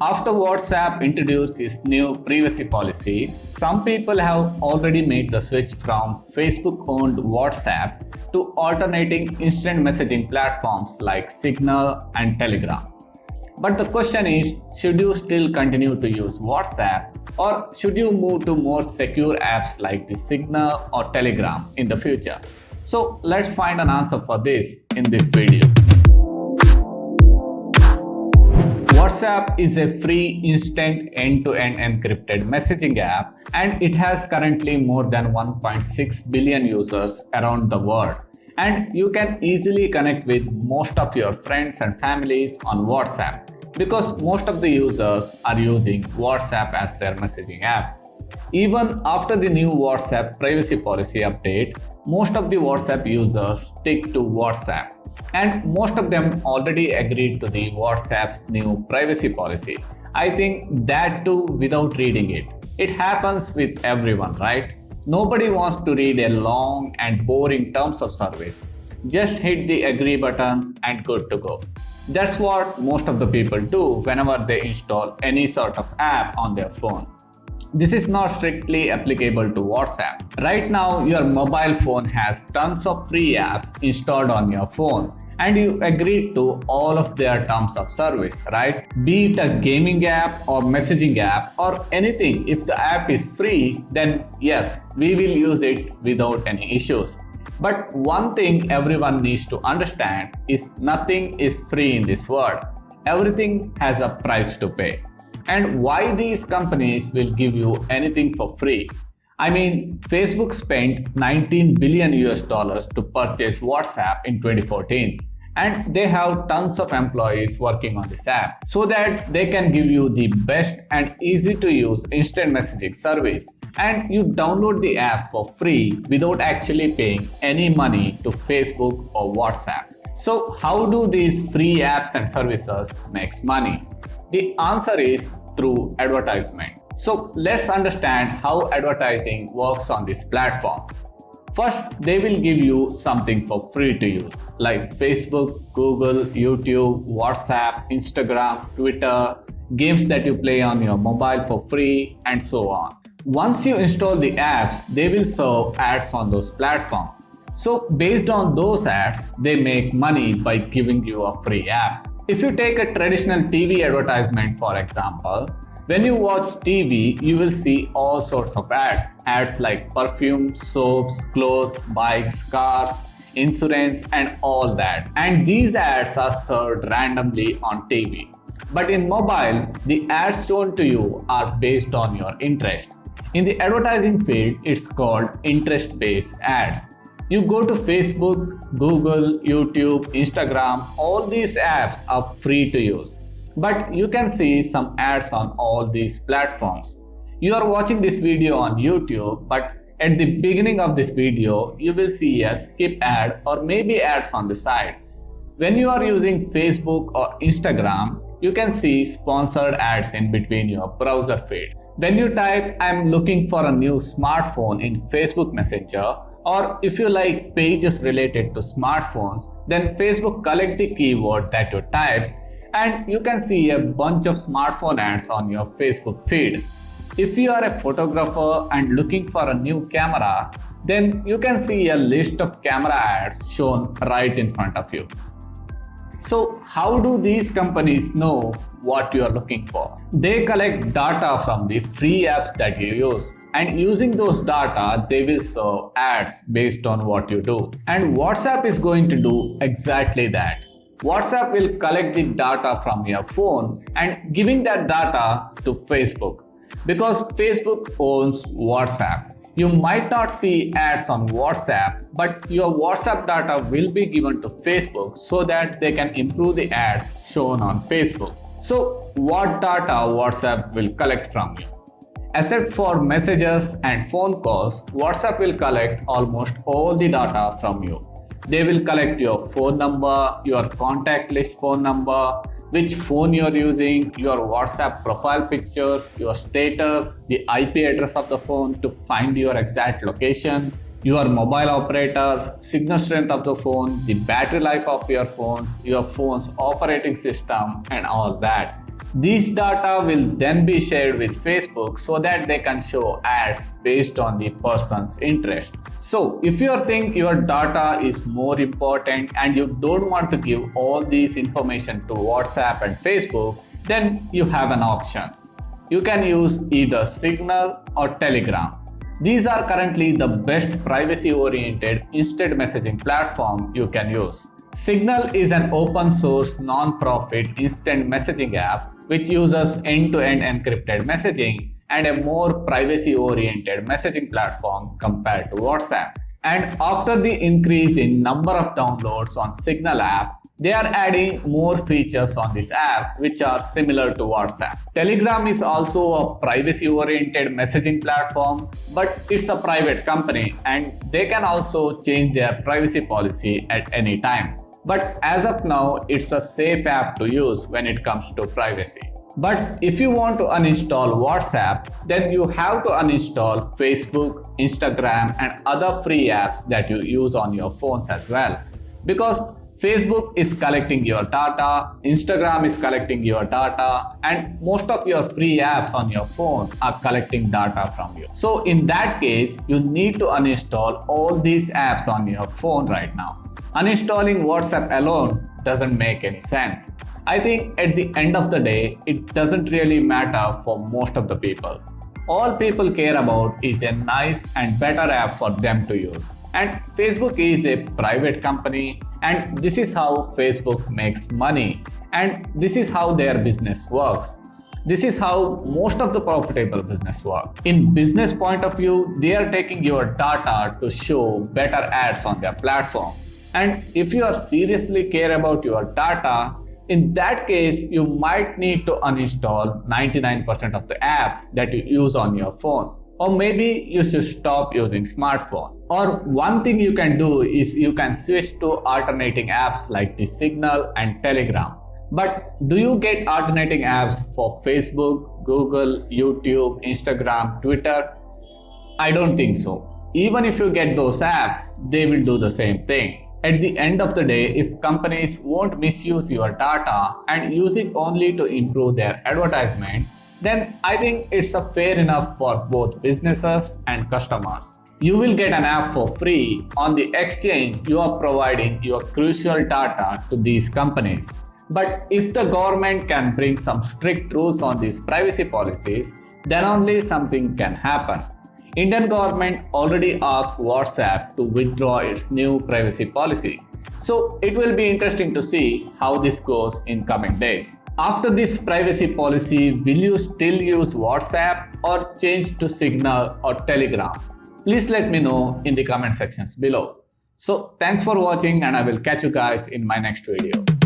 After WhatsApp introduced its new privacy policy, some people have already made the switch from Facebook owned WhatsApp to alternating instant messaging platforms like Signal and Telegram. But the question is, should you still continue to use WhatsApp or should you move to more secure apps like the Signal or Telegram in the future? So let's find an answer for this in this video. WhatsApp is a free instant end-to-end encrypted messaging app and it has currently more than 1.6 billion users around the world. And you can easily connect with most of your friends and families on WhatsApp because most of the users are using WhatsApp as their messaging app. Even after the new WhatsApp privacy policy update, most of the WhatsApp users stick to WhatsApp and most of them already agreed to the WhatsApp's new privacy policy. I think that too without reading it. It happens with everyone, right? Nobody wants to read a long and boring terms of service. Just hit the agree button and good to go. That's what most of the people do whenever they install any sort of app on their phone. This is not strictly applicable to WhatsApp. Right now, your mobile phone has tons of free apps installed on your phone and you agree to all of their terms of service, right? Be it a gaming app or messaging app or anything, if the app is free, then yes, we will use it without any issues. But one thing everyone needs to understand is nothing is free in this world. Everything has a price to pay. And why these companies will give you anything for free? I mean, Facebook spent 19 billion US dollars to purchase WhatsApp in 2014. And they have tons of employees working on this app so that they can give you the best and easy to use instant messaging service. And you download the app for free without actually paying any money to Facebook or WhatsApp. So how do these free apps and services make money? The answer is through advertisement. So let's understand how advertising works on this platform. First, they will give you something for free to use, like Facebook, Google, YouTube, WhatsApp, Instagram, Twitter, games that you play on your mobile for free, and so on. Once you install the apps, they will serve ads on those platforms. So based on those ads, they make money by giving you a free app. If you take a traditional TV advertisement, for example, when you watch TV, you will see all sorts of ads. Ads like perfume, soaps, clothes, bikes, cars, insurance, and all that. And these ads are served randomly on TV. But in mobile, the ads shown to you are based on your interest. In the advertising field, it's called interest-based ads. You go to Facebook, Google, YouTube, Instagram, all these apps are free to use. But you can see some ads on all these platforms. You are watching this video on YouTube, but at the beginning of this video, you will see a skip ad or maybe ads on the side. When you are using Facebook or Instagram, you can see sponsored ads in between your browser feed. When you type, "I'm looking for a new smartphone" in Facebook Messenger, or if you like pages related to smartphones, then Facebook collects the keyword that you typed and you can see a bunch of smartphone ads on your Facebook feed. If you are a photographer and looking for a new camera, then you can see a list of camera ads shown right in front of you. So how do these companies know what you are looking for? They collect data from the free apps that you use, and using those data, they will serve ads based on what you do. And WhatsApp is going to do exactly that. WhatsApp will collect the data from your phone and giving that data to Facebook because Facebook owns WhatsApp. You might not see ads on WhatsApp, but your WhatsApp data will be given to Facebook so that they can improve the ads shown on Facebook. So, what data WhatsApp will collect from you? Except for messages and phone calls, WhatsApp will collect almost all the data from you. They will collect your phone number, your contact list phone number, which phone you're using, your WhatsApp profile pictures, your status, the IP address of the phone to find your exact location, your mobile operators, signal strength of the phone, the battery life of your phone's operating system, and all that. These data will then be shared with Facebook so that they can show ads based on the person's interest. So, if you think your data is more important and you don't want to give all this information to WhatsApp and Facebook, then you have an option. You can use either Signal or Telegram. These are currently the best privacy-oriented instant messaging platform you can use. Signal is an open source non-profit instant messaging app which uses end-to-end encrypted messaging and a more privacy-oriented messaging platform compared to WhatsApp. And after the increase in number of downloads on Signal app, they are adding more features on this app which are similar to WhatsApp. Telegram is also a privacy-oriented messaging platform, but it's a private company and they can also change their privacy policy at any time. But as of now, it's a safe app to use when it comes to privacy. But if you want to uninstall WhatsApp, then you have to uninstall Facebook, Instagram, and other free apps that you use on your phones as well. Because Facebook is collecting your data, Instagram is collecting your data, and most of your free apps on your phone are collecting data from you. So in that case, you need to uninstall all these apps on your phone right now. Uninstalling WhatsApp alone doesn't make any sense. I think at the end of the day, it doesn't really matter for most of the people. All people care about is a nice and better app for them to use. And Facebook is a private company, and this is how Facebook makes money, and this is how their business works. This is how most of the profitable business work. In business point of view, they are taking your data to show better ads on their platform. And if you are seriously care about your data, in that case, you might need to uninstall 99% of the app that you use on your phone. Or maybe you should stop using smartphone. Or one thing you can do is you can switch to alternating apps like the Signal and Telegram. But do you get alternating apps for Facebook, Google, YouTube, Instagram, Twitter? I don't think so. Even if you get those apps, they will do the same thing. At the end of the day, if companies won't misuse your data and use it only to improve their advertisement, then I think it's a fair enough for both businesses and customers. You will get an app for free. On the exchange, you are providing your crucial data to these companies. But if the government can bring some strict rules on these privacy policies, then only something can happen. Indian government already asked WhatsApp to withdraw its new privacy policy. So it will be interesting to see how this goes in coming days. After this privacy policy, will you still use WhatsApp or change to Signal or Telegram? Please let me know in the comment sections below. So thanks for watching, and I will catch you guys in my next video.